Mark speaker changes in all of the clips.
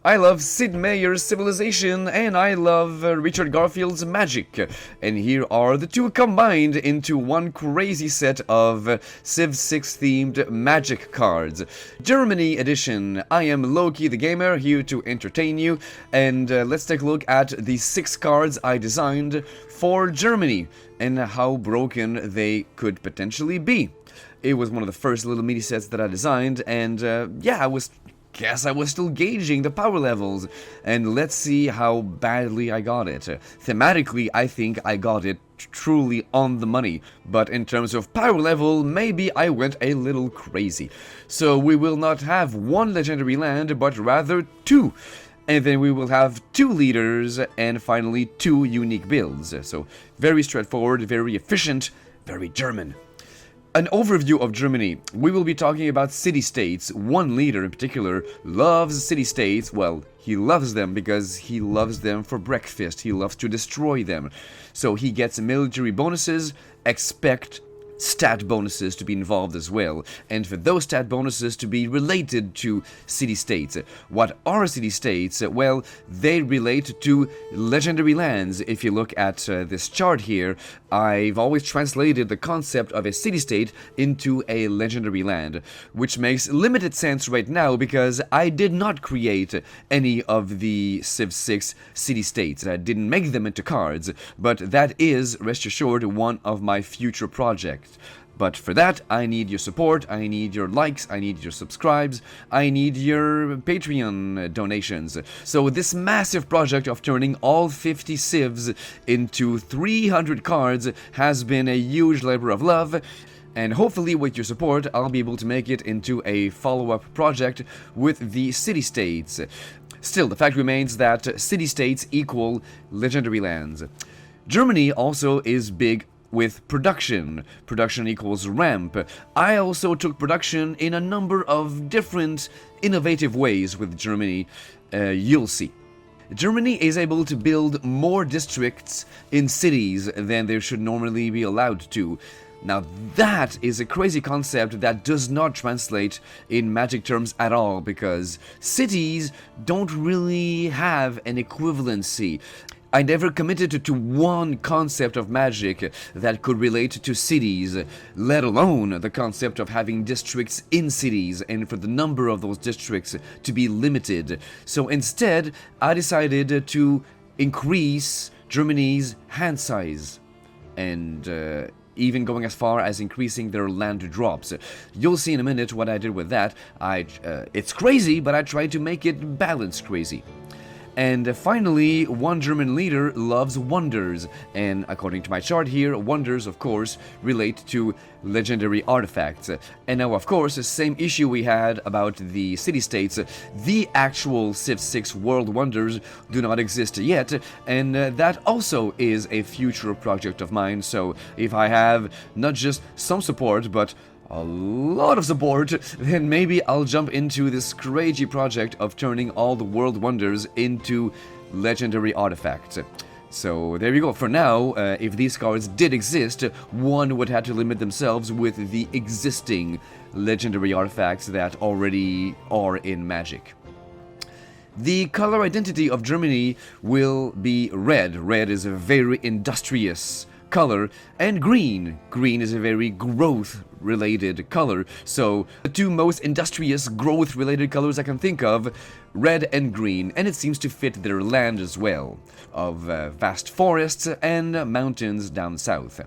Speaker 1: I love Sid Meier's Civilization, and I love Richard Garfield's Magic. And here are the two combined into one crazy set of Civ 6 themed Magic cards. Germany edition. I am Loki the Gamer, here to entertain you, and let's take a look at the 6 cards I designed for Germany and how broken they could potentially be. It was one of the first little mini sets that I designed, and yeah, I was still gauging the power levels, and let's see how badly I got it. Thematically, I think I got it truly on the money, but in terms of power level, maybe I went a little crazy. So we will not have one legendary land, but rather 2. And then we will have 2 leaders, and finally 2 unique builds. So very straightforward, very efficient, very German. An overview of Germany. We will be talking about city-states. One leader in particular loves city-states. Well, he loves them because he loves them for breakfast. He loves to destroy them. So he gets military bonuses. Expect stat bonuses to be involved as well, and for those stat bonuses to be related to city-states. What are city-states? Well, they relate to legendary lands. If you look at this chart here, I've always translated the concept of a city-state into a legendary land, which makes limited sense right now because I did not create any of the Civ 6 city-states. I didn't make them into cards, but that is, rest assured, one of my future projects. But for that, I need your support, I need your likes, I need your subscribes, I need your Patreon donations. So this massive project of turning all 50 civs into 300 cards has been a huge labor of love, and hopefully with your support, I'll be able to make it into a follow-up project with the city-states. Still, the fact remains that city-states equal legendary lands. Germany also is big with production. Production equals ramp. I also took production in a number of different innovative ways with Germany. You'll see. Germany is able to build more districts in cities than they should normally be allowed to. Now that is a crazy concept that does not translate in Magic terms at all, because cities don't really have an equivalency. I never committed to one concept of Magic that could relate to cities, let alone the concept of having districts in cities and for the number of those districts to be limited. So instead, I decided to increase Germany's hand size, and even going as far as increasing their land drops. You'll see in a minute what I did with that. It's crazy, but I tried to make it balanced crazy. And finally, one German leader loves wonders, and according to my chart here, wonders, of course, relate to legendary artifacts. And now, of course, the same issue we had about the city-states, the actual Civ 6 world wonders do not exist yet, and that also is a future project of mine. So if I have not just some support, but a lot of support, then maybe I'll jump into this crazy project of turning all the world wonders into legendary artifacts. So there you go. For now, if these cards did exist, one would have to limit themselves with the existing legendary artifacts that already are in Magic. The color identity of Germany will be red. Red is a very industrious color, and green. Green is a very growth-related color. So the two most industrious growth-related colors I can think of, red and green, and it seems to fit their land as well, of vast forests and mountains down south.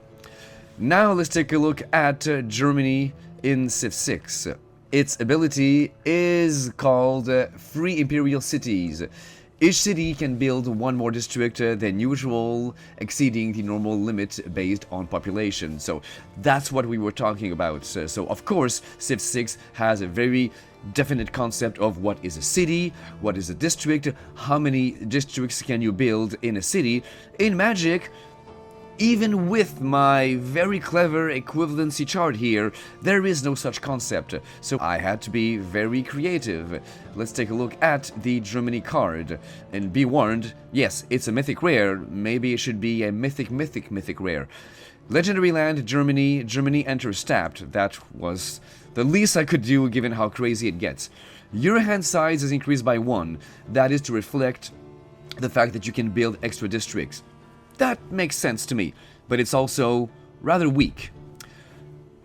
Speaker 1: Now let's take a look at Germany in Civ 6. Its ability is called Free Imperial Cities. Each city can build one more district than usual, exceeding the normal limit based on population. So that's what we were talking about. So of course, Civ 6 has a very definite concept of what is a city, what is a district, how many districts can you build in a city. In Magic, even with my very clever equivalency chart here, there is no such concept, so I had to be very creative. Let's take a look at the Germany card, and be warned, yes, it's a mythic rare, maybe it should be a mythic rare. Legendary land, Germany. Germany enters tapped. That was the least I could do given how crazy it gets. Your hand size is increased by 1. That is to reflect the fact that you can build extra districts. That makes sense to me, but it's also rather weak.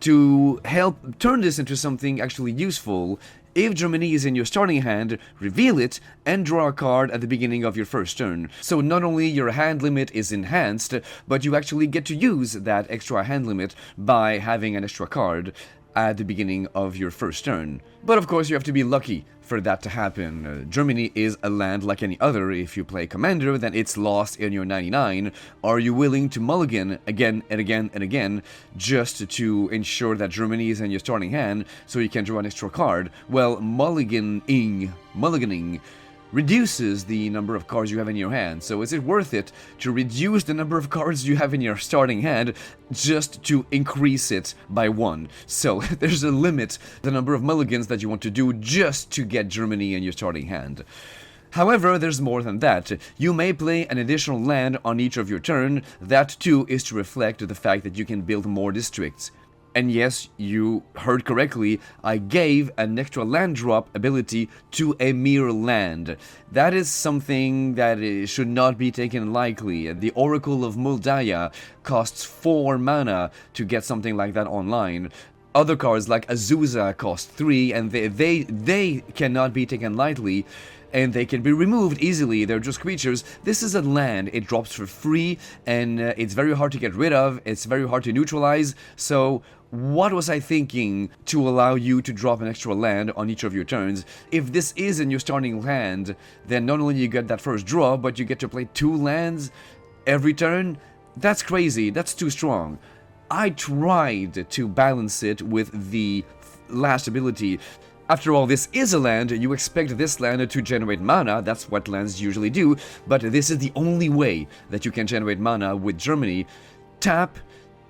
Speaker 1: To help turn this into something actually useful, if Germany is in your starting hand, reveal it and draw a card at the beginning of your first turn. So not only your hand limit is enhanced, but you actually get to use that extra hand limit by having an extra card at the beginning of your first turn. But of course you have to be lucky for that to happen. Germany is a land like any other. If you play Commander, then it's lost in your 99. Are you willing to mulligan again and again and again just to ensure that Germany is in your starting hand so you can draw an extra card? Well, mulliganing reduces the number of cards you have in your hand. So is it worth it to reduce the number of cards you have in your starting hand just to increase it by 1? So there's a limit, the number of mulligans that you want to do just to get Germany in your starting hand. However, there's more than that. You may play an additional land on each of your turn. That too is to reflect the fact that you can build more districts. And yes, you heard correctly, I gave an extra land drop ability to a mere land. That is something that should not be taken lightly. The Oracle of Muldaya costs 4 mana to get something like that online. Other cards like Azusa cost 3, and they cannot be taken lightly, and they can be removed easily. They're just creatures. This is a land. It drops for free, and it's very hard to get rid of. It's very hard to neutralize. So what was I thinking to allow you to drop an extra land on each of your turns? If this is in your starting hand, then not only you get that first draw, but you get to play 2 lands every turn? That's crazy. That's too strong. I tried to balance it with the last ability. After all, this is a land. You expect this land to generate mana. That's what lands usually do. But this is the only way that you can generate mana with Germany. Tap,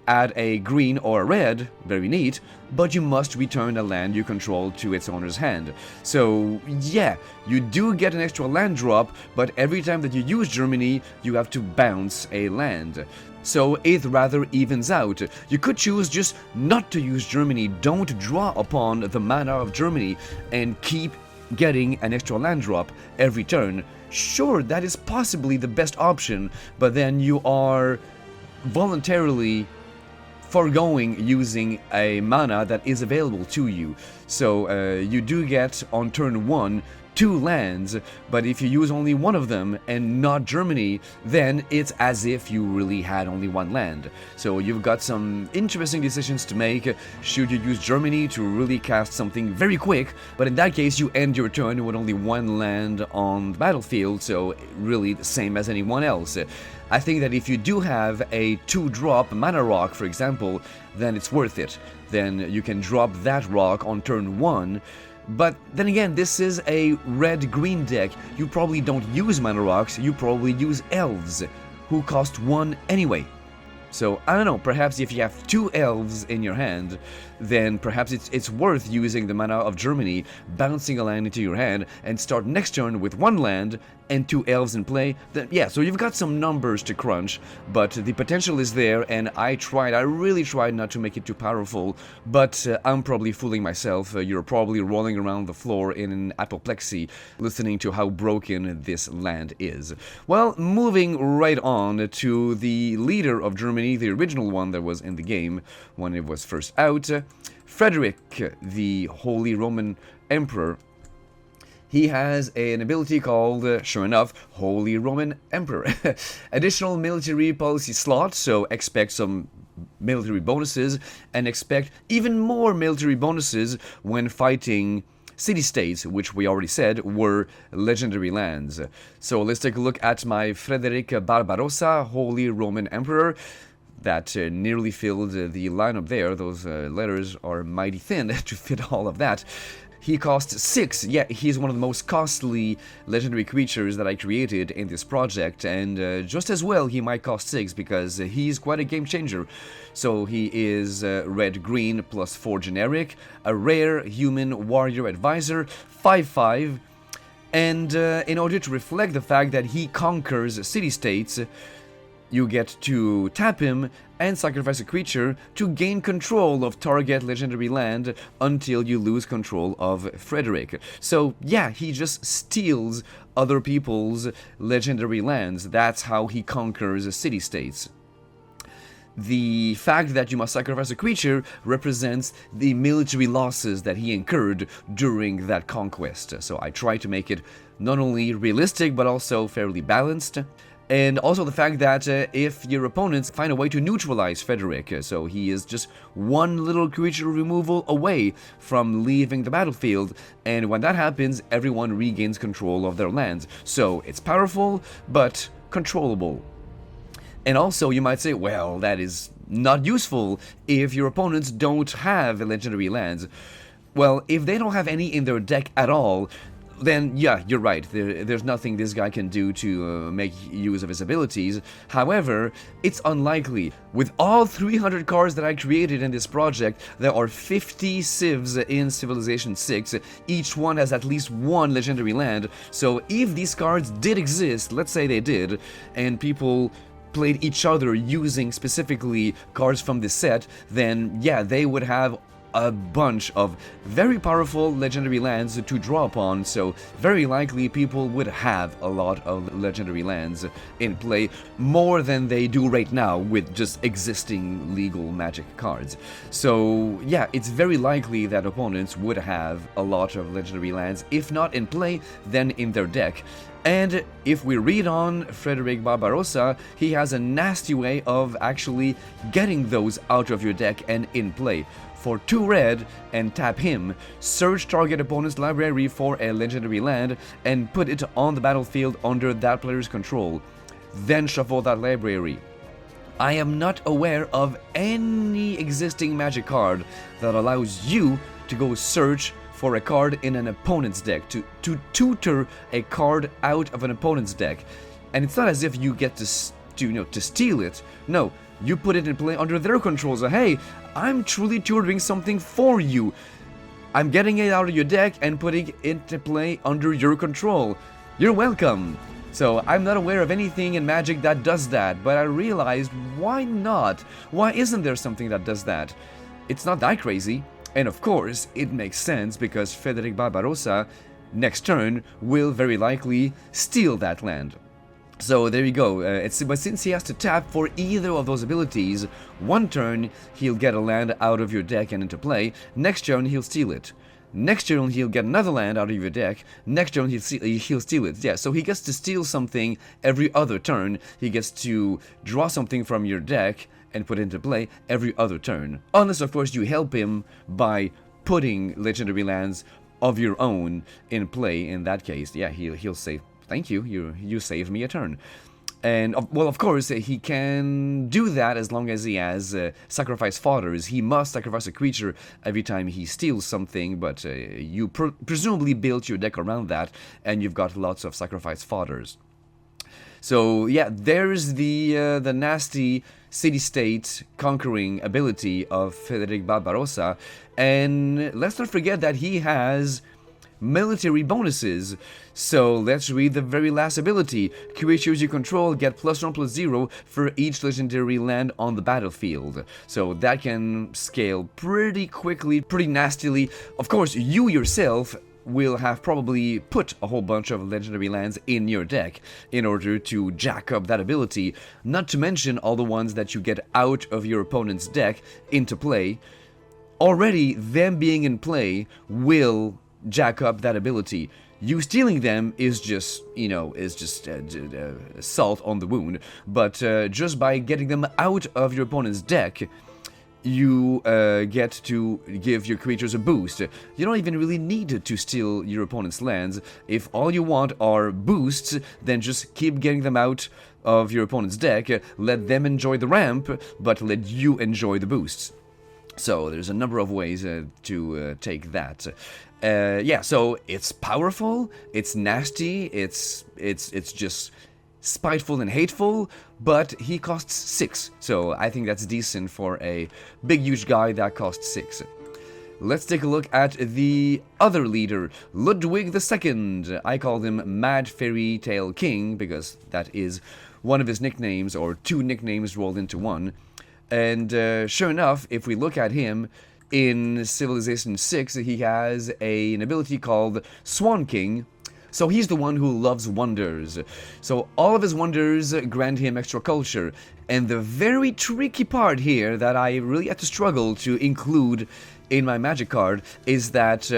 Speaker 1: add a green or a red, very neat, but you must return a land you control to its owner's hand. So yeah, you do get an extra land drop, but every time that you use Germany, you have to bounce a land. So it rather evens out. You could choose just not to use Germany, don't draw upon the mana of Germany, and keep getting an extra land drop every turn. Sure, that is possibly the best option, but then you are voluntarily foregoing using a mana that is available to you. So you do get on turn 1 2 lands, but if you use only one of them and not Germany, then it's as if you really had only 1 land. So you've got some interesting decisions to make. Should you use Germany to really cast something very quick, but in that case you end your turn with only 1 land on the battlefield, so really the same as anyone else. I think that if you do have a 2-drop mana rock, for example, then it's worth it. Then you can drop that rock on turn 1. But then again, this is a red-green deck. You probably don't use mana rocks, you probably use elves, who cost 1 anyway. So, I don't know, perhaps if you have 2 elves in your hand, then perhaps it's worth using the mana of Germany, bouncing a land into your hand, and start next turn with 1 land and 2 elves in play. Then, yeah, so you've got some numbers to crunch, but the potential is there, and I really tried not to make it too powerful, but I'm probably fooling myself. You're probably rolling around the floor in apoplexy, listening to how broken this land is. Well, moving right on to the leader of Germany, the original one that was in the game when it was first out, Frederick, the Holy Roman Emperor. He has an ability called, sure enough, Holy Roman Emperor. Additional military policy slot, so expect some military bonuses, and expect even more military bonuses when fighting city-states, which we already said were legendary lands. So let's take a look at my Frederick Barbarossa, Holy Roman Emperor. That nearly filled the lineup there. Those letters are mighty thin to fit all of that. He costs 6. Yeah, he's one of the most costly legendary creatures that I created in this project, and just as well he might cost 6 because he's quite a game changer. So he is red-green plus 4 generic, a rare human warrior advisor, 5/5, and in order to reflect the fact that he conquers city-states, You get to tap him and sacrifice a creature to gain control of target legendary land until you lose control of Frederick. So yeah, he just steals other people's legendary lands. That's how he conquers city-states. The fact that you must sacrifice a creature represents the military losses that he incurred during that conquest. So I try to make it not only realistic but also fairly balanced. And also the fact that if your opponents find a way to neutralize Frederick, so he is just one little creature removal away from leaving the battlefield, and when that happens, everyone regains control of their lands. So it's powerful, but controllable. And also, you might say, well, that is not useful if your opponents don't have legendary lands. Well, if they don't have any in their deck at all, then yeah, you're right, there's nothing this guy can do to make use of his abilities. However, it's unlikely. With all 300 cards that I created in this project, there are 50 civs in Civilization 6. Each one has at least one legendary land. So if these cards did exist, let's say they did, and people played each other using specifically cards from this set, then yeah, they would have a bunch of very powerful legendary lands to draw upon, so very likely people would have a lot of legendary lands in play, more than they do right now with just existing legal Magic cards. So yeah, it's very likely that opponents would have a lot of legendary lands, if not in play, then in their deck. And if we read on Frederick Barbarossa, he has a nasty way of actually getting those out of your deck and in play. For 2 red and tap him, search target opponent's library for a legendary land and put it on the battlefield under that player's control. Then shuffle that library. I am not aware of any existing Magic card that allows you to go search for a card in an opponent's deck, to tutor a card out of an opponent's deck. And it's not as if you get to steal it. No, you put it in play under their control. So hey, I'm truly tutoring something for you. I'm getting it out of your deck and putting it into play under your control. You're welcome. So I'm not aware of anything in Magic that does that, but I realized, why not? Why isn't there something that does that? It's not that crazy. And of course, it makes sense because Frederick Barbarossa, next turn, will very likely steal that land. So there you go, but since he has to tap for either of those abilities, one turn he'll get a land out of your deck and into play, next turn he'll steal it. Next turn he'll get another land out of your deck, next turn he'll steal it. Yeah, so he gets to steal something every other turn, he gets to draw something from your deck and put it into play every other turn. Unless of course you help him by putting legendary lands of your own in play. In that case, yeah, he'll say, thank you, you saved me a turn. And well, of course, he can do that as long as he has sacrifice fodders. He must sacrifice a creature every time he steals something, but you presumably built your deck around that, and you've got lots of sacrifice fodders. So yeah, there's the nasty city-state conquering ability of Frederick Barbarossa, and let's not forget that he has military bonuses. So let's read the very last ability. Creatures you control get +1/+0 for each legendary land on the battlefield. So that can scale pretty quickly, pretty nastily. Of course, you yourself will have probably put a whole bunch of legendary lands in your deck in order to jack up that ability, not to mention all the ones that you get out of your opponent's deck into play. Already, them being in play will jack up that ability. You stealing them is just, salt on the wound, but just by getting them out of your opponent's deck, you get to give your creatures a boost. You don't even really need to steal your opponent's lands. If all you want are boosts, then just keep getting them out of your opponent's deck, let them enjoy the ramp, but let you enjoy the boosts. So there's a number of ways to take that. Yeah, so it's powerful, it's nasty, it's just spiteful and hateful, but he costs 6, so I think that's decent for a big huge guy that costs 6. Let's take a look at the other leader, Ludwig II. I call him Mad Fairy Tale King because that is one of his nicknames, or two nicknames rolled into one. And sure enough, if we look at him, in Civilization 6, he has an ability called Swan King. So he's the one who loves wonders. So all of his wonders grant him extra culture. And the very tricky part here that I really had to struggle to include in my magic card is that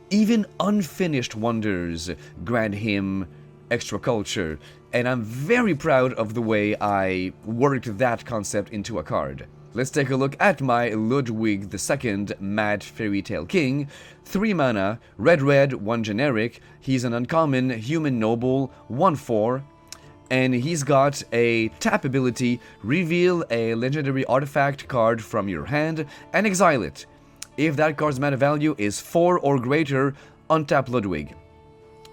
Speaker 1: even unfinished wonders grant him extra culture. And I'm very proud of the way I worked that concept into a card. Let's take a look at my Ludwig II Mad Fairy Tale King. 3 mana, red, 1 generic. He's an uncommon human noble, 1/4. And he's got a tap ability, reveal a legendary artifact card from your hand and exile it. If that card's mana value is 4 or greater, untap Ludwig.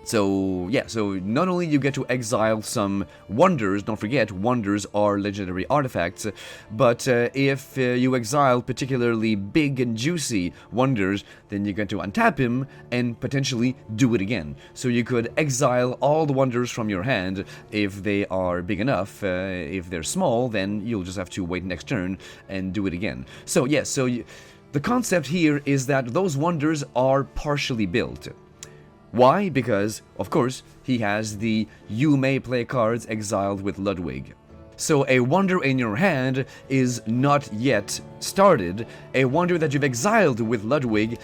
Speaker 1: So, yeah, so not only you get to exile some wonders, don't forget, wonders are legendary artifacts, but if you exile particularly big and juicy wonders, then you get to untap him and potentially do it again. So you could exile all the wonders from your hand if they are big enough. If they're small, then you'll just have to wait next turn and do it again. So, yeah, the concept here is that those wonders are partially built. Why? Because, of course, he has the you may play cards exiled with Ludwig. So a wonder in your hand is not yet started. A wonder that you've exiled with Ludwig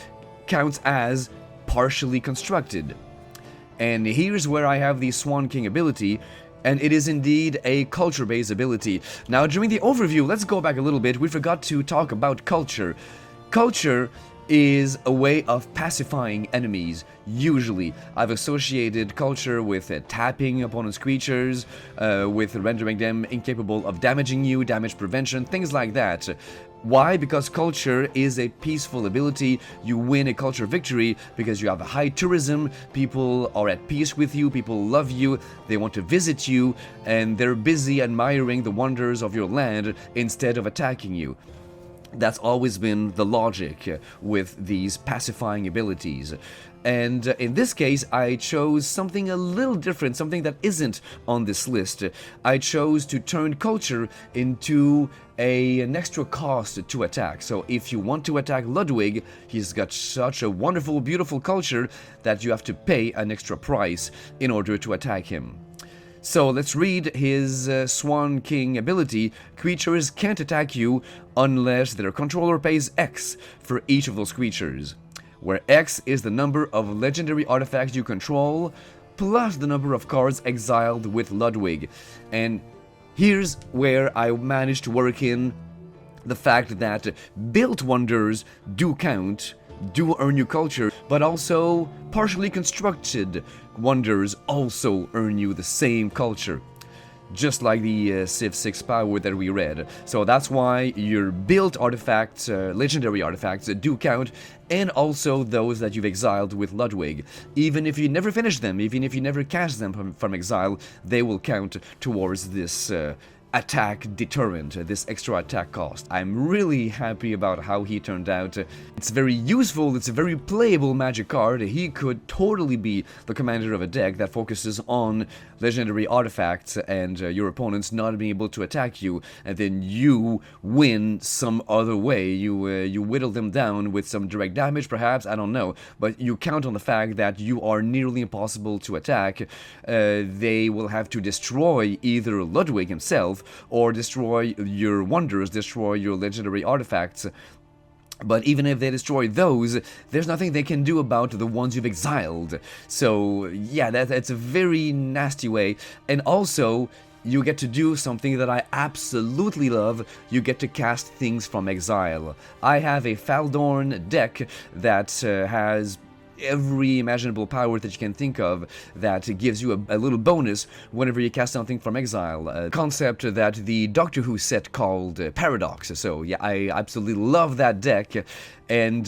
Speaker 1: counts as partially constructed. And here's where I have the Swan King ability, and it is indeed a culture-based ability. Now, during the overview, let's go back a little bit. We forgot to talk about culture. Culture is a way of pacifying enemies. Usually, I've associated culture with tapping opponent's creatures, with rendering them incapable of damaging you, damage prevention, things like that. Why? Because culture is a peaceful ability. You win a culture victory because you have a high tourism, people are at peace with you, people love you, they want to visit you, and they're busy admiring the wonders of your land instead of attacking you. That's always been the logic with these pacifying abilities. And in this case, I chose something a little different, something that isn't on this list. I chose to turn culture into an extra cost to attack. So if you want to attack Ludwig, he's got such a wonderful, beautiful culture that you have to pay an extra price in order to attack him. So let's read his Swan King ability. Creatures can't attack you unless their controller pays X for each of those creatures, where X is the number of legendary artifacts you control, plus the number of cards exiled with Ludwig. And here's where I managed to work in the fact that built wonders do count, do earn you culture, but also partially constructed wonders also earn you the same culture, just like the Civ 6 power that we read. So that's why your built artifacts, legendary artifacts, do count, and also those that you've exiled with Ludwig. Even if you never finish them, even if you never cast them from exile, they will count towards this attack deterrent, this extra attack cost. I'm really happy about how he turned out. It's very useful, it's a very playable magic card. He could totally be the commander of a deck that focuses on legendary artifacts and your opponents not being able to attack you, and then you win some other way. You whittle them down with some direct damage, perhaps, I don't know, but you count on the fact that you are nearly impossible to attack. They will have to destroy either Ludwig himself or destroy your wonders, destroy your legendary artifacts. But even if they destroy those, there's nothing they can do about the ones you've exiled. So yeah, that's a very nasty way. And also, you get to do something that I absolutely love. You get to cast things from exile. I have a Faldorn deck that has every imaginable power that you can think of that gives you a little bonus whenever you cast something from exile. A concept that the Doctor Who set called Paradox. So yeah, I absolutely love that deck. And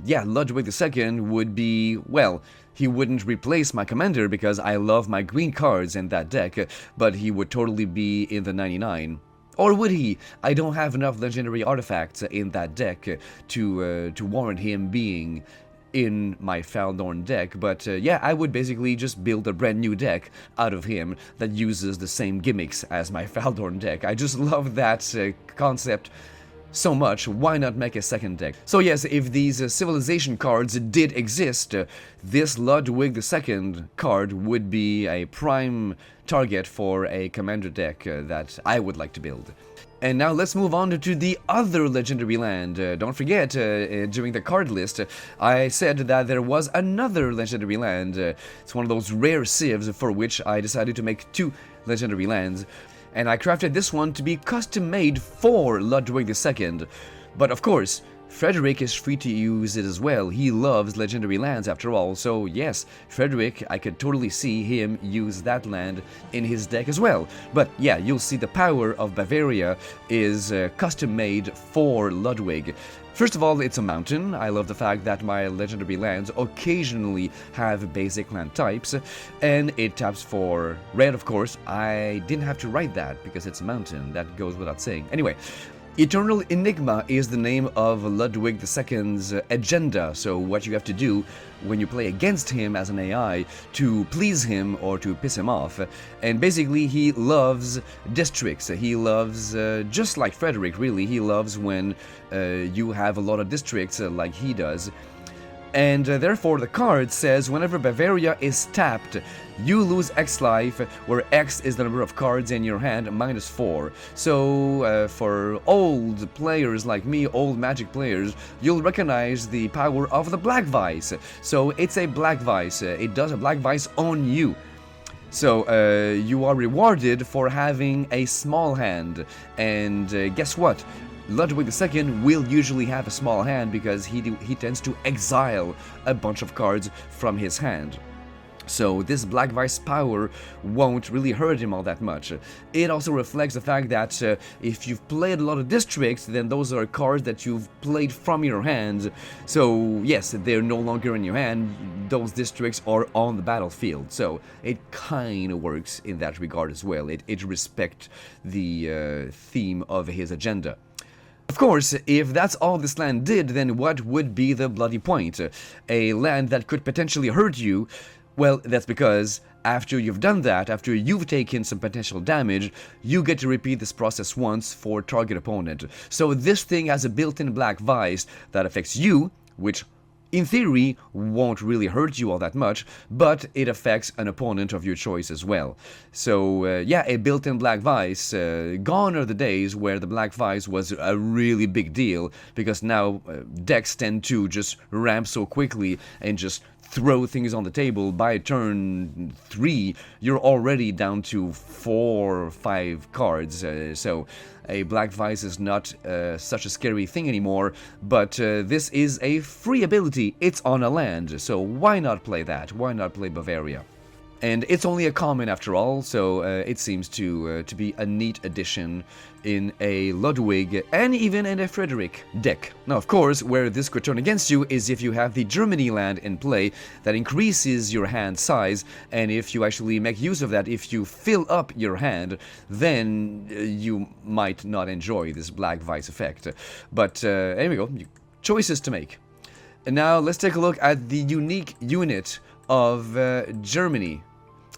Speaker 1: yeah, Ludwig II would be, well, he wouldn't replace my commander because I love my green cards in that deck, but he would totally be in the 99. Or would he? I don't have enough legendary artifacts in that deck to warrant him being in my Faldorn deck, but yeah, I would basically just build a brand new deck out of him that uses the same gimmicks as my Faldorn deck. I just love that concept so much. Why not make a second deck? So yes, if these civilization cards did exist, this Ludwig II card would be a prime target for a commander deck that I would like to build. And now let's move on to the other legendary land. Don't forget, during the card list, I said that there was another legendary land. It's one of those rare civs for which I decided to make 2 legendary lands. And I crafted this one to be custom made for Ludwig II. But of course, Frederick is free to use it as well. He loves legendary lands after all, so yes, Frederick, I could totally see him use that land in his deck as well. But yeah, you'll see the power of Bavaria is custom made for Ludwig. First of all, it's a mountain. I love the fact that my legendary lands occasionally have basic land types, and it taps for red, of course. I didn't have to write that because it's a mountain. That goes without saying. Anyway, Eternal Enigma is the name of Ludwig II's agenda, so what you have to do when you play against him as an AI to please him or to piss him off. And basically he loves districts. He loves, just like Frederick really, he loves when you have a lot of districts like he does. And therefore the card says whenever Bavaria is tapped, you lose X life, where X is the number of cards in your hand, -4. So for old players like me, old Magic players, you'll recognize the power of the Black Vice. So it's a Black Vice, it does a Black Vice on you. So you are rewarded for having a small hand, and guess what? Ludwig II will usually have a small hand because he tends to exile a bunch of cards from his hand. So this Black Vice power won't really hurt him all that much. It also reflects the fact that if you've played a lot of districts, then those are cards that you've played from your hand. So yes, they're no longer in your hand, those districts are on the battlefield. So it kind of works in that regard as well. It respects the theme of his agenda. Of course, if that's all this land did, then what would be the bloody point? A land that could potentially hurt you? Well, that's because after you've done that, after you've taken some potential damage, you get to repeat this process once for target opponent. So this thing has a built-in Black Vice that affects you, which in theory won't really hurt you all that much, but it affects an opponent of your choice as well. So yeah, a built-in Black Vice, gone are the days where the Black Vice was a really big deal, because now decks tend to just ramp so quickly and just throw things on the table. By turn 3, you're already down to 4 or 5 cards, so a Black Vice is not such a scary thing anymore, but this is a free ability, it's on a land, so why not play that? Why not play Bavaria? And it's only a common after all, so it seems to be a neat addition in a Ludwig and even in a Frederick deck. Now, of course, where this could turn against you is if you have the Germany land in play that increases your hand size, and if you actually make use of that, if you fill up your hand, then you might not enjoy this Black Vice effect. But there we go, choices to make. And now let's take a look at the unique unit of Germany.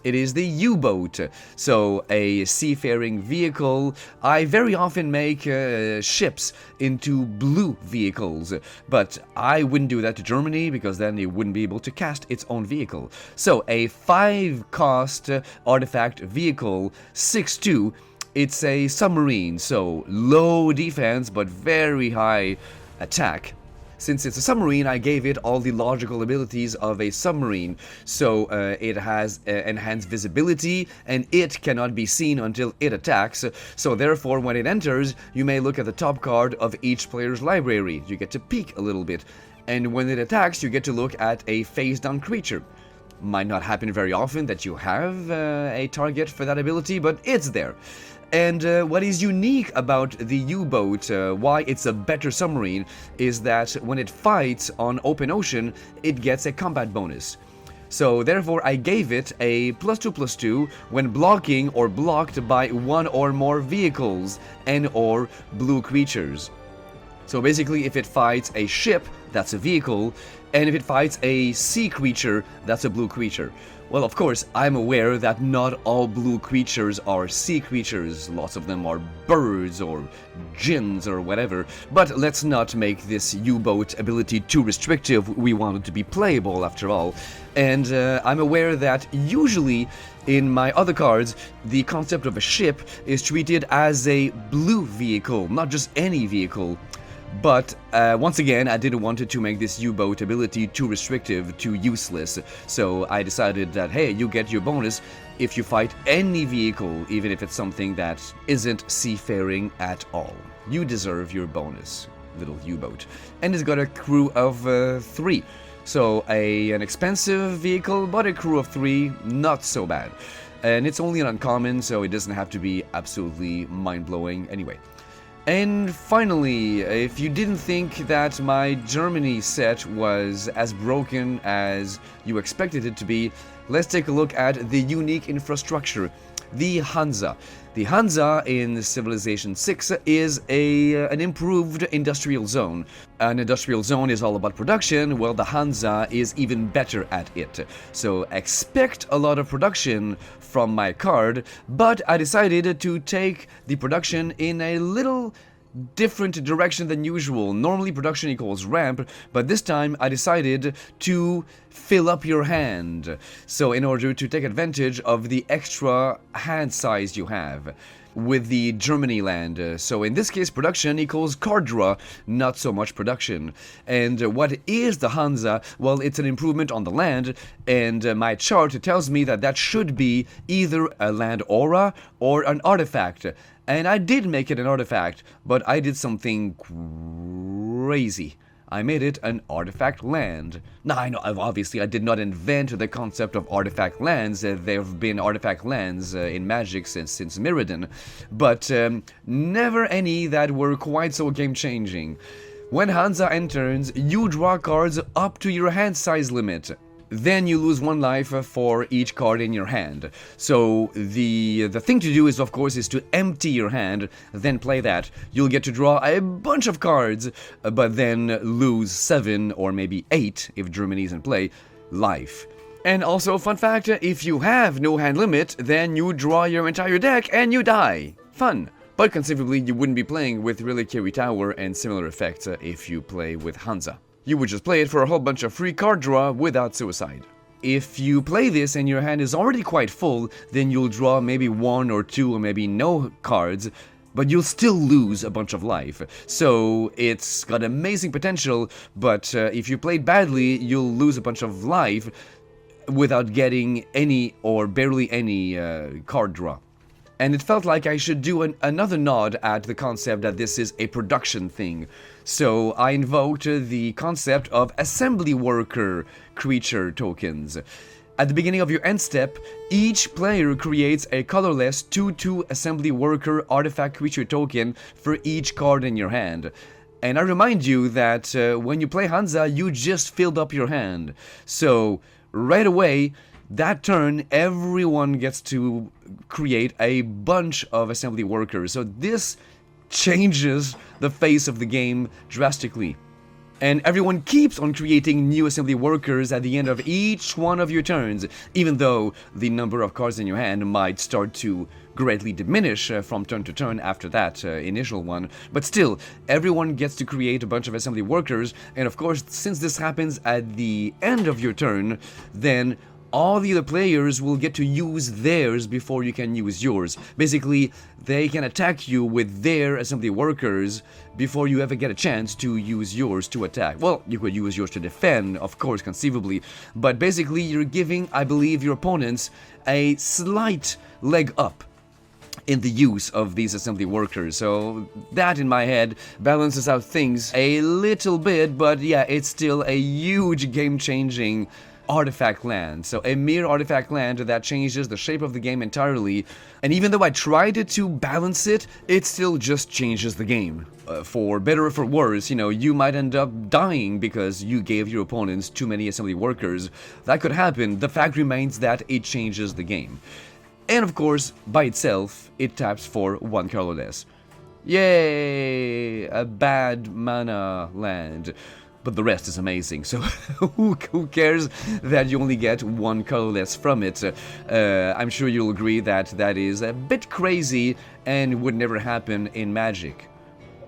Speaker 1: It is the U-boat, so a seafaring vehicle. I very often make ships into blue vehicles, but I wouldn't do that to Germany because then it wouldn't be able to cast its own vehicle. So a 5-cost artifact vehicle, 6/2. It's a submarine, so low defense but very high attack. Since it's a submarine, I gave it all the logical abilities of a submarine. So it has enhanced visibility, and it cannot be seen until it attacks. So therefore, when it enters, you may look at the top card of each player's library. You get to peek a little bit. And when it attacks, you get to look at a face-down creature. Might not happen very often that you have a target for that ability, but it's there. And what is unique about the U-boat, why it's a better submarine, is that when it fights on open ocean, it gets a combat bonus. So therefore I gave it a +2/+2 when blocking or blocked by 1 or more vehicles and or blue creatures. So basically if it fights a ship that's a vehicle, and if it fights a sea creature, that's a blue creature. Well, of course, I'm aware that not all blue creatures are sea creatures. Lots of them are birds or djinns or whatever. But let's not make this U-boat ability too restrictive. We want it to be playable after all. And I'm aware that usually in my other cards, the concept of a ship is treated as a blue vehicle, not just any vehicle. But once again, I didn't want to make this U-boat ability too restrictive, too useless, so I decided that, hey, you get your bonus if you fight any vehicle, even if it's something that isn't seafaring at all. You deserve your bonus, little U-boat. And it's got a crew of 3. So an expensive vehicle, but a crew of 3, not so bad. And it's only an uncommon, so it doesn't have to be absolutely mind-blowing anyway. And finally, if you didn't think that my Germany set was as broken as you expected it to be, let's take a look at the unique infrastructure, the Hansa. The Hansa in Civilization 6 is an improved industrial zone. An industrial zone is all about production, while the Hansa is even better at it. So expect a lot of production from my card, but I decided to take the production in a little different direction than usual. Normally production equals ramp, but this time I decided to fill up your hand. So in order to take advantage of the extra hand size you have with the Germany land. So in this case, production equals card draw, not so much production. And what is the Hansa? Well, it's an improvement on the land, and my chart tells me that that should be either a land aura or an artifact. And I did make it an artifact, but I did something crazy. I made it an artifact land. Now, I know, obviously, I did not invent the concept of artifact lands. There have been artifact lands in Magic since Mirrodin, but never any that were quite so game-changing. When Hansa enters, you draw cards up to your hand size limit. Then you lose 1 life for each card in your hand. So the thing to do is, of course, is to empty your hand, then play that. You'll get to draw a bunch of cards, but then lose 7 or maybe 8, if Germany's in play, life. And also, fun fact, if you have no hand limit, then you draw your entire deck and you die. Fun. But conceivably, you wouldn't be playing with Reliquary Tower and similar effects if you play with Hansa. You would just play it for a whole bunch of free card draw without suicide. If you play this and your hand is already quite full, then you'll draw maybe 1 or 2 or maybe no cards, but you'll still lose a bunch of life. So it's got amazing potential, but if you played badly, you'll lose a bunch of life without getting any or barely any card draw. And it felt like I should do another nod at the concept that this is a production thing. So I invoked the concept of assembly worker creature tokens. At the beginning of your end step, each player creates a colorless 2/2 assembly worker artifact creature token for each card in your hand. And I remind you that when you play Hansa, you just filled up your hand. So right away, that turn, everyone gets to create a bunch of assembly workers. So this changes the face of the game drastically. And everyone keeps on creating new assembly workers at the end of each one of your turns, even though the number of cards in your hand might start to greatly diminish from turn to turn after that initial one. But still, everyone gets to create a bunch of assembly workers, and of course, since this happens at the end of your turn, then all the other players will get to use theirs before you can use yours. Basically, they can attack you with their assembly workers before you ever get a chance to use yours to attack. Well, you could use yours to defend, of course, conceivably, but basically you're giving, I believe, your opponents a slight leg up in the use of these assembly workers. So that, in my head, balances out things a little bit, but yeah, it's still a huge game-changing artifact land. So a mere artifact land that changes the shape of the game entirely, and even though I tried to balance it, it still just changes the game. For better or for worse, you know, you might end up dying because you gave your opponents too many assembly workers. That could happen. The fact remains that it changes the game. And of course, by itself, it taps for 1 colorless. Yay! A bad mana land. but the rest is amazing. So who cares that you only get one colorless from it? I'm sure you'll agree that that is a bit crazy and would never happen in Magic.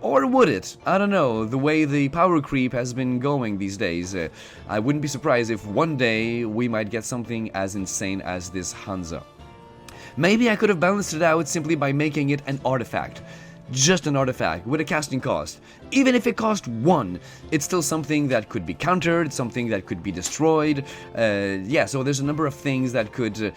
Speaker 1: Or would it? I don't know, the way the power creep has been going these days. I wouldn't be surprised if one day we might get something as insane as this Hansa. Maybe I could have balanced it out simply by making it an artifact. Just an artifact with a casting cost. Even if it cost 1, it's still something that could be countered, something that could be destroyed. Yeah, so there's a number of things that could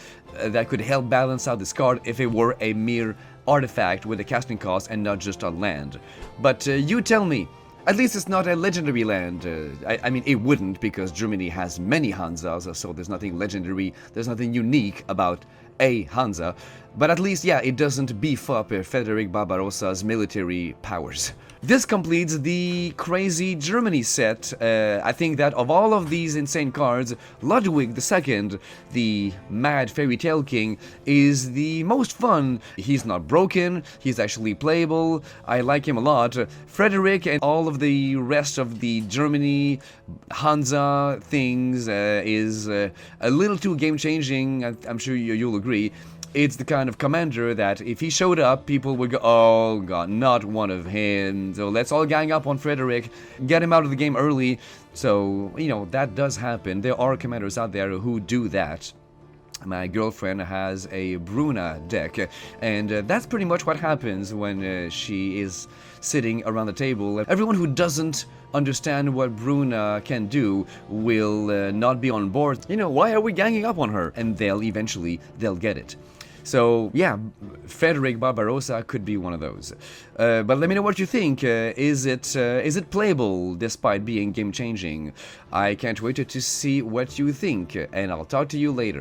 Speaker 1: help balance out this card if it were a mere artifact with a casting cost and not just a land. But you tell me, at least it's not a legendary land. I mean, it wouldn't, because Germany has many Hansas, so there's nothing legendary, there's nothing unique about a Hansa. But at least, yeah, it doesn't beef up Frederick Barbarossa's military powers. This completes the Crazy Germany set. I think that of all of these insane cards, Ludwig II, the Mad Fairy Tale King, is the most fun. He's not broken, he's actually playable, I like him a lot. Frederick and all of the rest of the Germany Hansa things is a little too game-changing, I'm sure you'll agree. It's the kind of commander that if he showed up, people would go, oh god, not one of him. So let's all gang up on Frederick, get him out of the game early. So, you know, that does happen. There are commanders out there who do that. My girlfriend has a Bruna deck, and that's pretty much what happens when she is sitting around the table. Everyone who doesn't understand what Bruna can do will not be on board. You know, why are we ganging up on her? And they'll get it. So yeah, Frederick Barbarossa could be one of those. But let me know what you think. Is it playable despite being game-changing? I can't wait to see what you think, and I'll talk to you later.